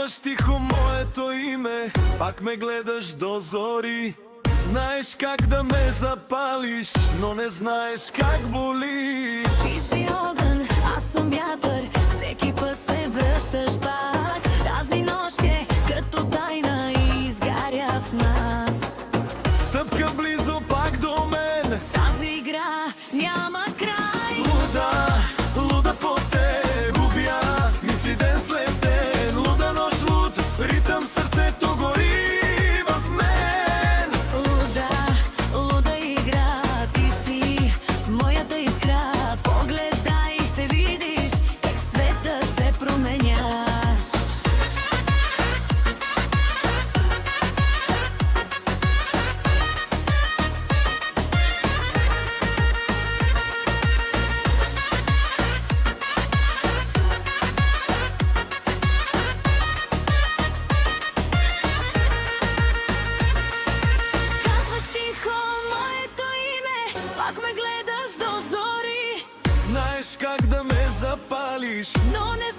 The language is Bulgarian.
Казваш тихо моето име, пак ме гледаш до зори. Знаеш как да ме запалиш, но не знаеш как боли. Ти си огън, аз съм вятър, всеки път се връщаш пак. Тази нощ е като тайна и изгаря в нас. Стъпка близо пак до мен, тази игра няма край. луда, луда по те губя, мисли ден след ден. Луда нощ, луд ритъм, сърцето гори в мен. Луда игра, ти си моята искра. Погледай и ще видиш как светът се променя. Казваш тихо моето име, пак ме гледаш до зори. Знаеш как да ме запалиш, Но не